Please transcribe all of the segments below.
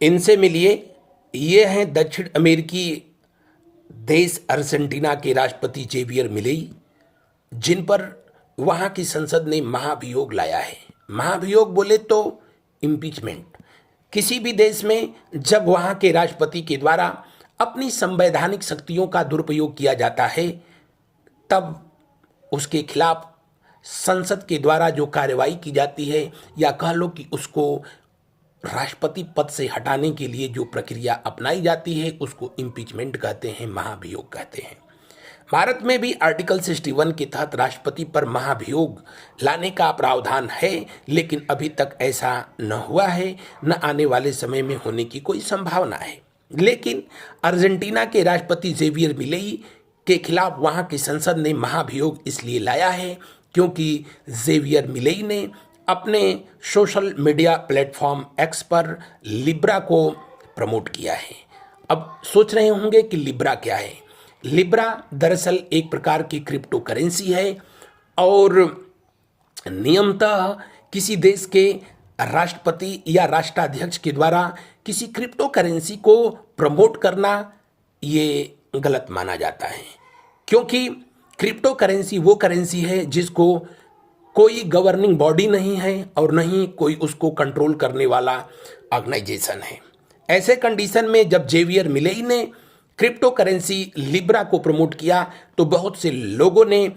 इनसे मिलिए। ये हैं दक्षिण अमेरिकी देश अर्जेंटीना के राष्ट्रपति जेवियर मिलेई, जिन पर वहाँ की संसद ने महाभियोग लाया है। महाभियोग बोले तो इम्पीचमेंट। किसी भी देश में जब वहाँ के राष्ट्रपति के द्वारा अपनी संवैधानिक शक्तियों का दुरुपयोग किया जाता है, तब उसके खिलाफ संसद के द्वारा जो कार्रवाई की जाती है, या कह लो कि उसको राष्ट्रपति पद से हटाने के लिए जो प्रक्रिया अपनाई जाती है, उसको इम्पीचमेंट कहते हैं, महाभियोग कहते हैं। भारत में भी आर्टिकल 61 के तहत राष्ट्रपति पर महाभियोग लाने का प्रावधान है, लेकिन अभी तक ऐसा न हुआ है, न आने वाले समय में होने की कोई संभावना है। लेकिन अर्जेंटीना के राष्ट्रपति जेवियर मिलेई के खिलाफ वहां की संसद ने महाभियोग इसलिए लाया है क्योंकि जेवियर मिलेई ने अपने सोशल मीडिया प्लेटफॉर्म एक्स पर लिब्रा को प्रमोट किया है। अब सोच रहे होंगे कि लिब्रा क्या है। लिब्रा दरअसल एक प्रकार की क्रिप्टो करेंसी है और नियमतः किसी देश के राष्ट्रपति या राष्ट्राध्यक्ष के द्वारा किसी क्रिप्टो करेंसी को प्रमोट करना ये गलत माना जाता है, क्योंकि क्रिप्टो करेंसी वो करेंसी है जिसको कोई गवर्निंग बॉडी नहीं है और न ही कोई उसको कंट्रोल करने वाला ऑर्गेनाइजेशन है। ऐसे कंडीशन में जब जेवियर मिलेई ने क्रिप्टो करेंसी लिब्रा को प्रमोट किया तो बहुत से लोगों ने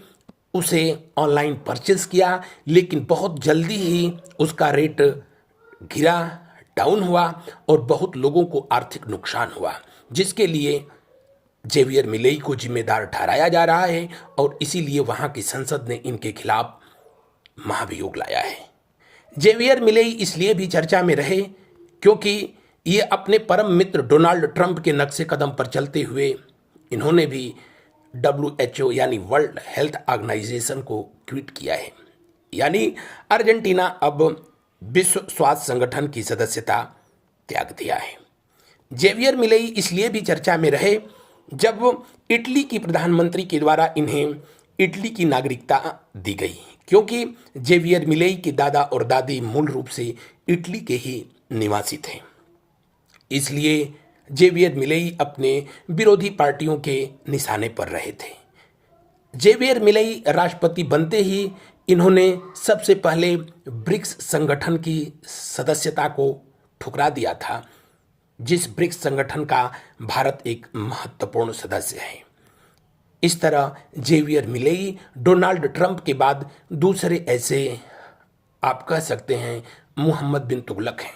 उसे ऑनलाइन परचेज किया, लेकिन बहुत जल्दी ही उसका रेट गिरा, डाउन हुआ और बहुत लोगों को आर्थिक नुकसान हुआ, जिसके लिए जेवियर मिलेई को जिम्मेदार ठहराया जा रहा है और इसीलिए वहाँ की संसद ने इनके खिलाफ महाभियोग लाया है। जेवियर मिलेई इसलिए भी चर्चा में रहे क्योंकि ये अपने परम मित्र डोनाल्ड ट्रंप के नक्शे कदम पर चलते हुए इन्होंने भी WHO यानी वर्ल्ड हेल्थ ऑर्गेनाइजेशन को ट्वीट किया है। यानी अर्जेंटीना अब विश्व स्वास्थ्य संगठन की सदस्यता त्याग दिया है। जेवियर मिलेई इसलिए भी चर्चा में रहे जब इटली की प्रधानमंत्री के द्वारा इन्हें इटली की नागरिकता दी गई, क्योंकि जेवियर मिलेई के दादा और दादी मूल रूप से इटली के ही निवासी थे। इसलिए जेवियर मिलेई अपने विरोधी पार्टियों के निशाने पर रहे थे। जेवियर मिलेई राष्ट्रपति बनते ही इन्होंने सबसे पहले ब्रिक्स संगठन की सदस्यता को ठुकरा दिया था, जिस ब्रिक्स संगठन का भारत एक महत्वपूर्ण सदस्य है। इस तरह जेवियर मिलेई डोनाल्ड ट्रंप के बाद दूसरे ऐसे आप कह सकते हैं मोहम्मद बिन तुगलक हैं।